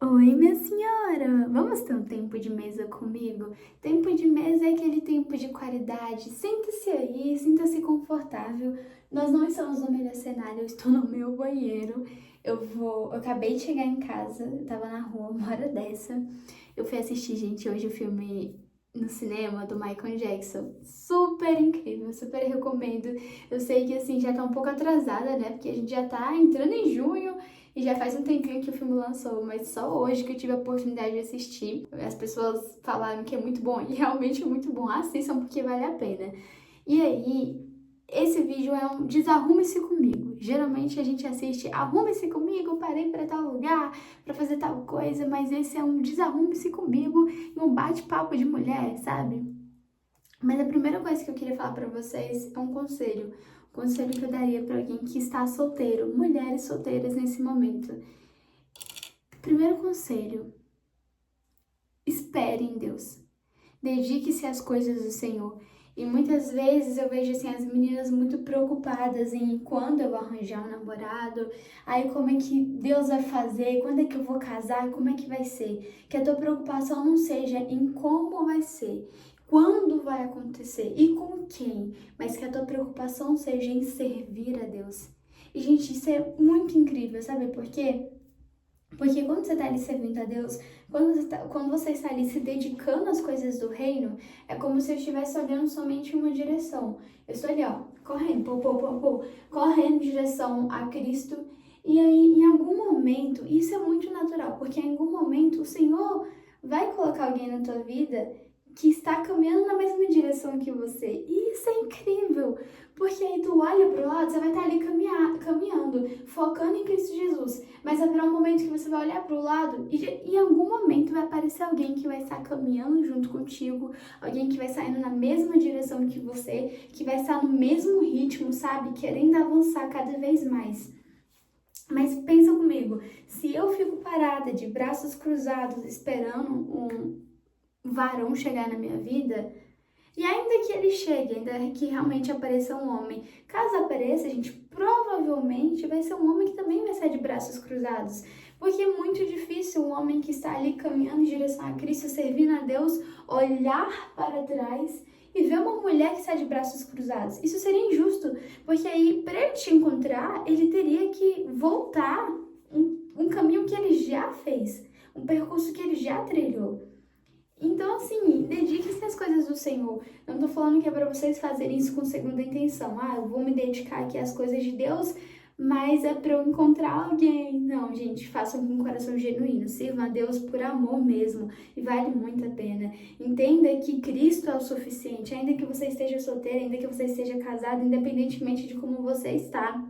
Oi, minha senhora! Vamos ter um tempo de mesa comigo? Tempo de mesa é aquele tempo de qualidade. Senta-se aí, sinta-se confortável. Nós não estamos no melhor cenário, eu estou no meu banheiro. Eu acabei de chegar em casa, eu tava na rua uma hora dessa. Eu fui assistir, gente, hoje o filme no cinema do Michael Jackson. Super incrível, super recomendo. Eu sei que assim já tá um pouco atrasada, né? Porque a gente já tá entrando em junho. E já faz um tempinho que o filme lançou, mas só hoje que eu tive a oportunidade de assistir. As pessoas falaram que é muito bom, e realmente é muito bom. Assistam porque vale a pena. E aí, esse vídeo é um desarrume-se comigo. Geralmente a gente assiste arrume-se comigo, parei para tal lugar, para fazer tal coisa, mas esse é um desarrume-se comigo e um bate-papo de mulher, sabe? Mas a primeira coisa que eu queria falar para vocês é um conselho. Um conselho que eu daria para alguém que está solteiro, mulheres solteiras nesse momento. Primeiro conselho: espere em Deus. Dedique-se às coisas do Senhor. E muitas vezes eu vejo assim as meninas muito preocupadas em quando eu vou arranjar um namorado, aí como é que Deus vai fazer, quando é que eu vou casar, como é que vai ser. Que a tua preocupação não seja em como vai ser, quando vai acontecer e com quem, mas que a tua preocupação seja em servir a Deus. E gente, isso é muito incrível, sabe por quê? Porque quando você está ali servindo a Deus, quando você está ali se dedicando às coisas do reino, é como se eu estivesse olhando somente em uma direção. Eu estou ali, ó, correndo, correndo em direção a Cristo. E aí, em algum momento, isso é muito natural, porque em algum momento o Senhor vai colocar alguém na tua vida que está caminhando na mesma direção que você. E isso é incrível, porque aí tu olha para o lado, você vai estar ali caminhando, focando em Cristo Jesus. Mas haverá um momento que você vai olhar para o lado e em algum momento vai aparecer alguém que vai estar caminhando junto contigo, alguém que vai estar indo na mesma direção que você, que vai estar no mesmo ritmo, sabe? Querendo avançar cada vez mais. Mas pensa comigo, se eu fico parada de braços cruzados esperando um varão chegar na minha vida, e ainda que ele chegue, ainda que realmente apareça um homem, caso apareça, gente, provavelmente vai ser um homem que também vai sair de braços cruzados. Porque é muito difícil um homem que está ali caminhando em direção a Cristo, servindo a Deus, olhar para trás e ver uma mulher que está de braços cruzados. Isso seria injusto, porque aí, para ele te encontrar, ele teria que voltar um caminho que ele já fez, um percurso que ele já trilhou. Então, assim, dedique-se às coisas do Senhor. Não tô falando que é para vocês fazerem isso com segunda intenção. Ah, eu vou me dedicar aqui às coisas de Deus, mas é para eu encontrar alguém. Não, gente, façam com um coração genuíno. Sirvam a Deus por amor mesmo. E vale muito a pena. Entenda que Cristo é o suficiente. Ainda que você esteja solteira, ainda que você esteja casado, independentemente de como você está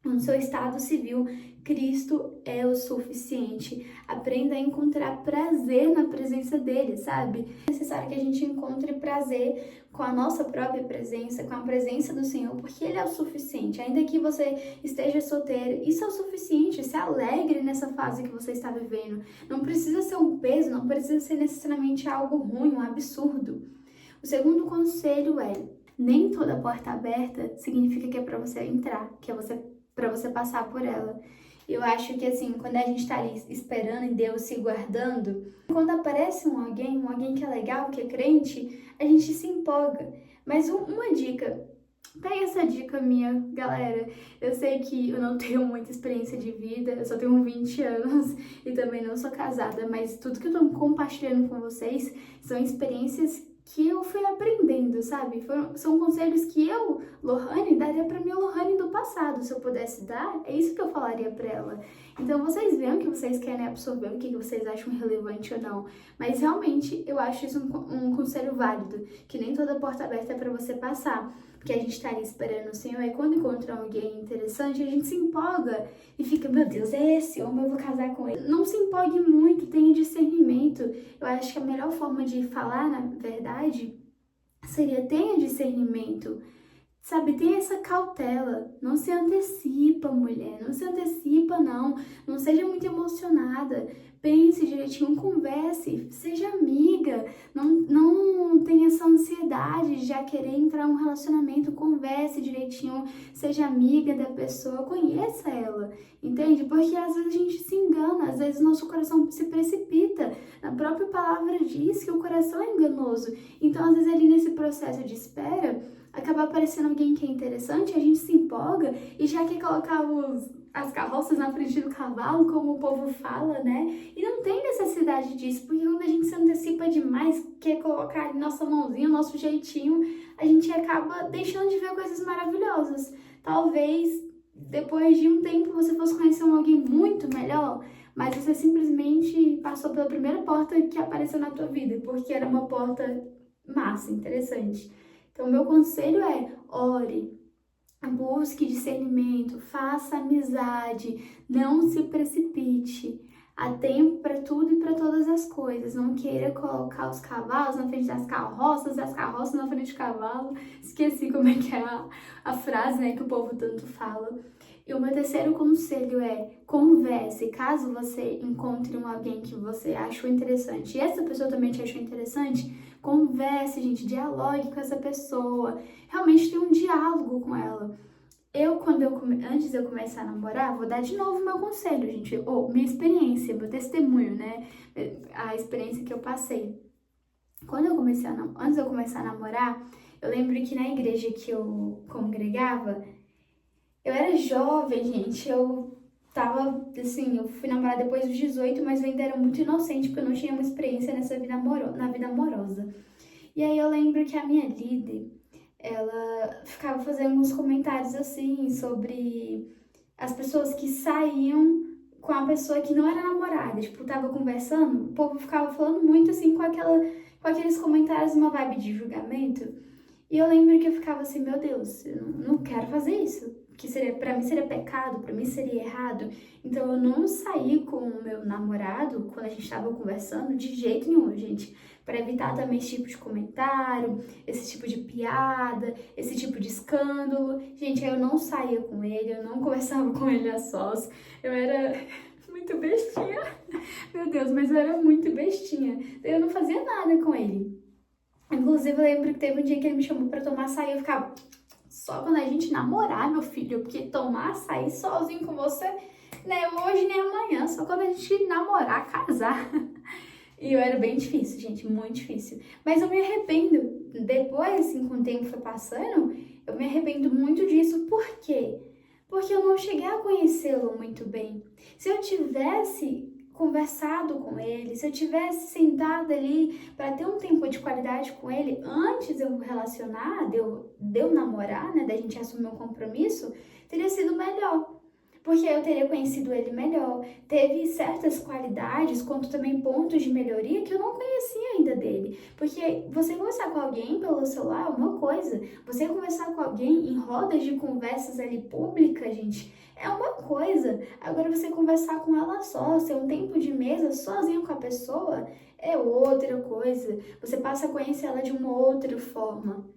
no seu estado civil, Cristo é o suficiente. Aprenda a encontrar prazer na presença dele, sabe? É necessário que a gente encontre prazer com a nossa própria presença, com a presença do Senhor, porque ele é o suficiente. Ainda que você esteja solteiro, isso é o suficiente. Se alegre nessa fase que você está vivendo. Não precisa ser um peso, não precisa ser necessariamente algo ruim, um absurdo. O segundo conselho é: nem toda porta aberta significa que é para você entrar, que é para você passar por ela. Eu acho que assim, quando a gente tá ali esperando em Deus, se guardando, quando aparece um alguém que é legal, que é crente, a gente se empolga. Mas uma dica, pega essa dica minha, galera. Eu sei que eu não tenho muita experiência de vida, eu só tenho 20 anos e também não sou casada, mas tudo que eu tô compartilhando com vocês são experiências que eu fui aprendendo, sabe? São conselhos que eu, Lohane, daria pra minha Lohane do passado. Se eu pudesse dar, é isso que eu falaria pra ela. Então vocês veem o que vocês querem absorver, o que vocês acham relevante ou não. Mas realmente eu acho isso um conselho válido, que nem toda porta aberta é pra você passar. Porque a gente tá ali esperando o Senhor, e quando encontra alguém interessante, a gente se empolga e fica, meu Deus, é esse homem, eu vou casar com ele. Não se empolgue muito, tenha discernimento. Eu acho que a melhor forma de falar, na verdade, seria tenha discernimento. Sabe, tem essa cautela, não se antecipa, mulher, não se antecipa, não. Não seja muito emocionada, pense direitinho, converse, seja amiga, não tenha essa ansiedade de já querer entrar em um relacionamento, converse direitinho, seja amiga da pessoa, conheça ela, entende? Porque às vezes a gente se engana, às vezes nosso coração se precipita, a própria palavra diz que o coração é enganoso, então às vezes ali nesse processo de espera, acaba aparecendo alguém que é interessante, a gente se empolga e já quer colocar as carroças na frente do cavalo, como o povo fala, né? E não tem necessidade disso, porque quando a gente se antecipa demais, quer colocar nossa mãozinha, nosso jeitinho, a gente acaba deixando de ver coisas maravilhosas. Talvez depois de um tempo você fosse conhecer alguém muito melhor, mas você simplesmente passou pela primeira porta que apareceu na tua vida, porque era uma porta massa, interessante. Então, meu conselho é: ore, busque discernimento, faça amizade, não se precipite. Há tempo para tudo e para todas as coisas. Não queira colocar os cavalos na frente das carroças, as carroças na frente do cavalo. Esqueci como é que é a frase, né, que o povo tanto fala. E o meu terceiro conselho é: converse. Caso você encontre alguém que você achou interessante e essa pessoa também te achou interessante, converse, gente, dialogue com essa pessoa. Realmente tenha um diálogo com ela. Antes de eu começar a namorar, vou dar de novo meu conselho, gente, ou minha experiência, meu testemunho, né? A experiência que eu passei. Antes de eu começar a namorar, eu lembro que na igreja que eu congregava, eu era jovem, gente, eu tava, assim, eu fui namorar depois dos 18, mas eu ainda era muito inocente, porque eu não tinha uma experiência na vida amorosa. E aí eu lembro que a minha líder, ela ficava fazendo uns comentários assim sobre as pessoas que saíam com a pessoa que não era namorada, tipo, tava conversando, o povo ficava falando muito assim com aqueles comentários, uma vibe de julgamento. E eu lembro que eu ficava assim: meu Deus, eu não quero fazer isso, que para mim seria pecado, para mim seria errado. Então eu não saí com o meu namorado quando a gente estava conversando de jeito nenhum, gente, para evitar também esse tipo de comentário, esse tipo de piada, esse tipo de escândalo. Gente, aí eu não saía com ele, eu não conversava com ele a sós. Eu era muito bestinha. Meu Deus, mas eu era muito bestinha. Eu não fazia nada com ele. Inclusive, eu lembro que teve um dia que ele me chamou pra tomar açaí, eu ficava: só quando a gente namorar, meu filho, porque tomar açaí sozinho com você, né, hoje nem amanhã, só quando a gente namorar, casar. E eu era bem difícil, gente, muito difícil. Mas eu me arrependo, depois, assim, com o tempo foi passando, eu me arrependo muito disso. Por quê? Porque eu não cheguei a conhecê-lo muito bem. Se eu tivesse conversado com ele, se eu tivesse sentado ali para ter um tempo de qualidade com ele antes de eu relacionar, de eu namorar, né, da gente assumir um compromisso, teria sido melhor. Porque eu teria conhecido ele melhor. Teve certas qualidades, quanto também pontos de melhoria que eu não conhecia ainda dele. Porque você conversar com alguém pelo celular é uma coisa, você conversar com alguém em rodas de conversas ali públicas, gente, é uma coisa. Agora você conversar com ela só, ser um tempo de mesa sozinho com a pessoa, é outra coisa. Você passa a conhecer ela de uma outra forma.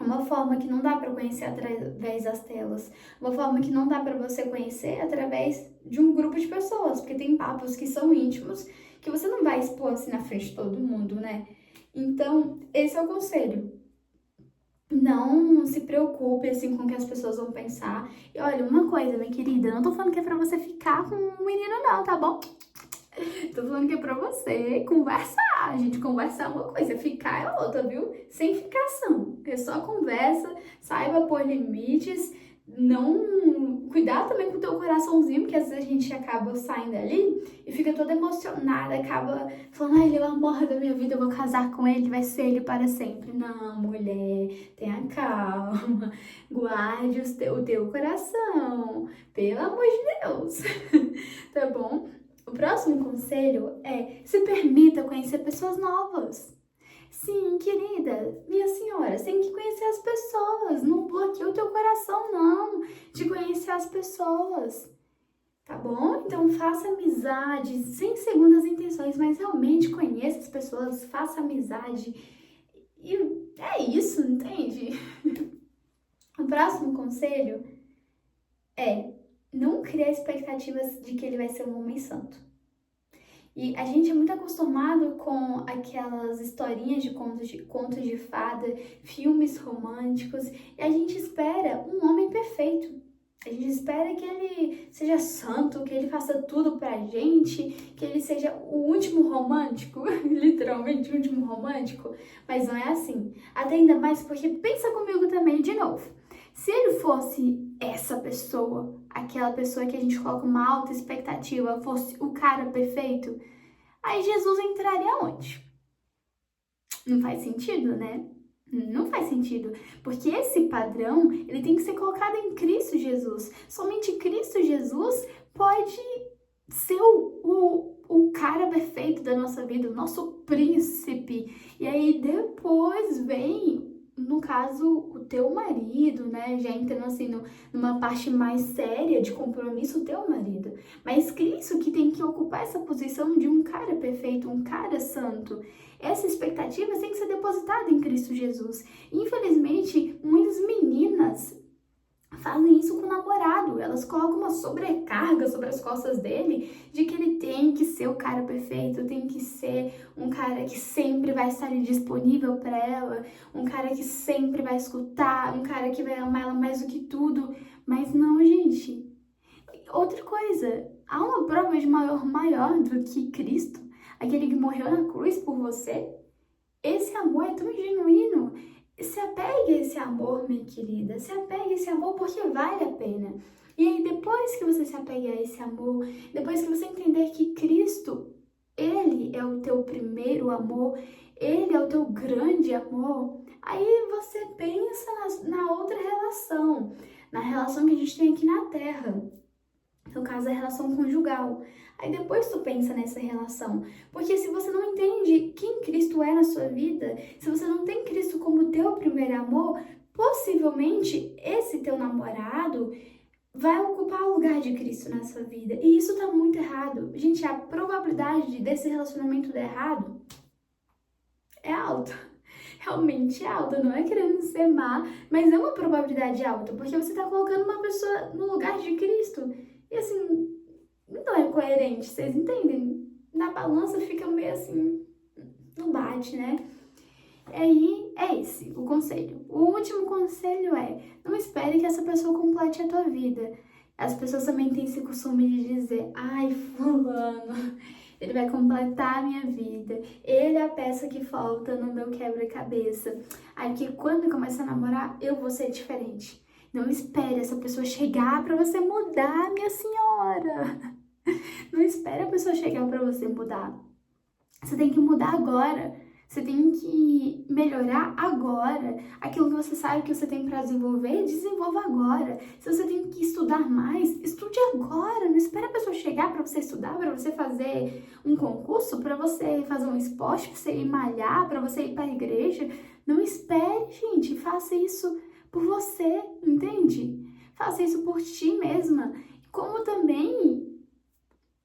Uma forma que não dá para conhecer através das telas. Uma forma que não dá para você conhecer através de um grupo de pessoas. Porque tem papos que são íntimos que você não vai expor assim na frente de todo mundo, né? Então, esse é o conselho. Não se preocupe assim com o que as pessoas vão pensar. E olha, uma coisa, minha querida, não tô falando que é pra você ficar com um menino não, tá bom? Tô falando que é pra você conversar, gente. Conversar é uma coisa, ficar é outra, viu? Sem ficação. É só conversa, saiba pôr limites, não... Cuidar também com o teu coraçãozinho, porque às vezes a gente acaba saindo ali e fica toda emocionada, acaba falando: ai, ele é o amor da minha vida, eu vou casar com ele, vai ser ele para sempre. Não, mulher, tenha calma, guarde o teu coração, pelo amor de Deus, tá bom? O próximo conselho é: se permita conhecer pessoas novas. Sim, querida, minha senhora, você tem que conhecer as pessoas. Não bloqueie o teu coração, não, de conhecer as pessoas. Tá bom? Então faça amizade, sem segundas intenções, mas realmente conheça as pessoas, faça amizade. E é isso, entende? O próximo conselho é: não criar expectativas de que ele vai ser um homem santo. E a gente é muito acostumado com aquelas historinhas de contos de fada, filmes românticos, e a gente espera um homem perfeito. A gente espera que ele seja santo, que ele faça tudo pra gente, que ele seja o último romântico, literalmente o último romântico, mas não é assim. Até ainda mais porque pensa comigo também de novo. Se ele fosse essa pessoa, aquela pessoa que a gente coloca uma alta expectativa, fosse o cara perfeito, aí Jesus entraria onde? Não faz sentido, né? Não faz sentido, porque esse padrão, ele tem que ser colocado em Cristo Jesus. Somente Cristo Jesus pode ser o cara perfeito da nossa vida, o nosso príncipe. E aí depois vem, no caso, o teu marido, né? Já entrando assim numa parte mais séria de compromisso, o teu marido. Mas Cristo que tem que ocupar essa posição de um cara perfeito, um cara santo. Essa expectativa tem que ser depositada em Cristo Jesus. Infelizmente, muitas meninas fazem isso com o namorado. Elas colocam uma sobrecarga sobre as costas dele de que ele tem que ser o cara perfeito, tem que ser um cara que sempre vai estar ali disponível para ela, um cara que sempre vai escutar, um cara que vai amar ela mais do que tudo. Mas não, gente. Outra coisa, há uma prova de maior do que Cristo, aquele que morreu na cruz por você. Esse amor é tão genuíno. Se apegue a esse amor, minha querida. Se apegue a esse amor porque vale a pena. E aí, depois que você se apegue a esse amor, depois que você entender que Cristo, Ele é o teu primeiro amor, Ele é o teu grande amor, aí você pensa na outra relação, na relação que a gente tem aqui na Terra. No caso, a relação conjugal. Aí depois tu pensa nessa relação. Porque se você não entende quem Cristo é na sua vida, se você não tem Cristo como teu primeiro amor, possivelmente esse teu namorado vai ocupar o lugar de Cristo na sua vida. E isso tá muito errado. Gente, a probabilidade desse relacionamento dar errado é alta. Realmente é alta, não é querendo ser má, mas é uma probabilidade alta, porque você tá colocando uma pessoa no lugar de Cristo. E assim, não é coerente, vocês entendem? Na balança fica meio assim, não bate, né? E aí, é esse o conselho. O último conselho é: não espere que essa pessoa complete a tua vida. As pessoas também têm esse costume de dizer: ai, fulano, ele vai completar a minha vida. Ele é a peça que falta no meu quebra-cabeça. Aí, porque quando eu começar a namorar, eu vou ser diferente. Não espere essa pessoa chegar pra você mudar, minha senhora. Não espere a pessoa chegar pra você mudar. Você tem que mudar agora. Você tem que melhorar agora. Aquilo que você sabe que você tem para desenvolver, desenvolva agora. Se você tem que estudar mais, estude agora. Não espere a pessoa chegar para você estudar, para você fazer um concurso, para você fazer um esporte, para você ir malhar, para você ir para a igreja. Não espere, gente. Faça isso por você, entende? Faça isso por ti mesma. Como também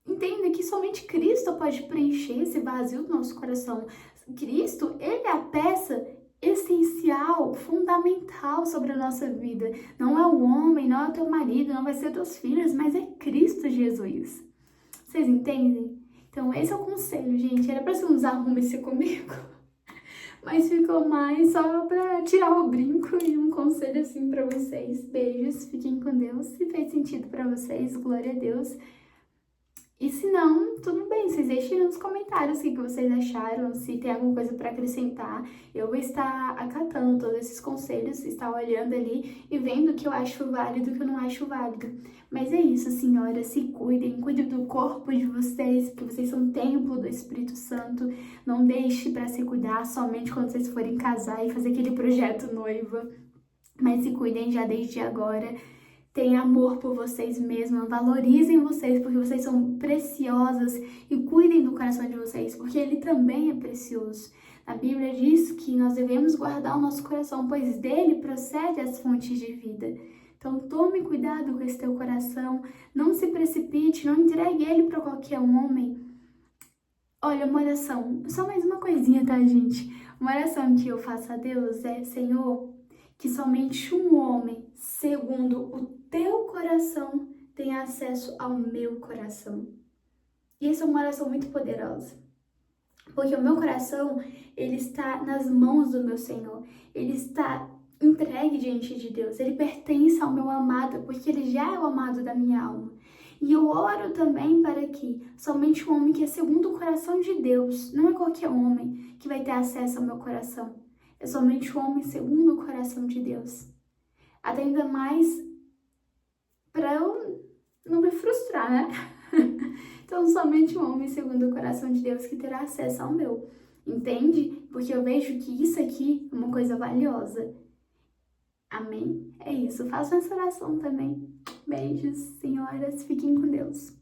entenda que somente Cristo pode preencher esse vazio do nosso coração. Cristo, ele é a peça essencial, fundamental sobre a nossa vida. Não é o homem, não é o teu marido, não vai ser teus filhos, mas é Cristo Jesus. Vocês entendem? Então esse é o conselho, gente. Era pra ser uns arrume-se comigo, mas ficou mais só pra tirar o brinco e um conselho assim pra vocês. Beijos, fiquem com Deus. Se fez sentido pra vocês, glória a Deus. E se não, tudo bem, vocês deixem nos comentários o que vocês acharam, se tem alguma coisa para acrescentar. Eu vou estar acatando todos esses conselhos, estar olhando ali e vendo o que eu acho válido e o que eu não acho válido. Mas é isso, senhora, se cuidem, cuidem do corpo de vocês, que vocês são templo do Espírito Santo. Não deixe para se cuidar somente quando vocês forem casar e fazer aquele projeto noiva. Mas se cuidem já desde agora. Tenham amor por vocês mesmos, valorizem vocês porque vocês são preciosas e cuidem do coração de vocês porque ele também é precioso. A Bíblia diz que nós devemos guardar o nosso coração, pois dele procede as fontes de vida. Então tome cuidado com esse teu coração, não se precipite, não entregue ele para qualquer homem. Olha, uma oração, só mais uma coisinha, tá, gente? Uma oração que eu faço a Deus é: Senhor, que somente um homem, segundo o teu coração, tem acesso ao meu coração. E essa é uma oração muito poderosa. Porque o meu coração, ele está nas mãos do meu Senhor. Ele está entregue diante de Deus. Ele pertence ao meu amado, porque ele já é o amado da minha alma. E eu oro também para que somente um homem que é segundo o coração de Deus, não é qualquer homem que vai ter acesso ao meu coração. É somente um homem segundo o coração de Deus. Até ainda mais para eu não me frustrar, né? Então, somente um homem segundo o coração de Deus que terá acesso ao meu. Entende? Porque eu vejo que isso aqui é uma coisa valiosa. Amém? É isso. Façam essa oração também. Beijos, senhoras. Fiquem com Deus.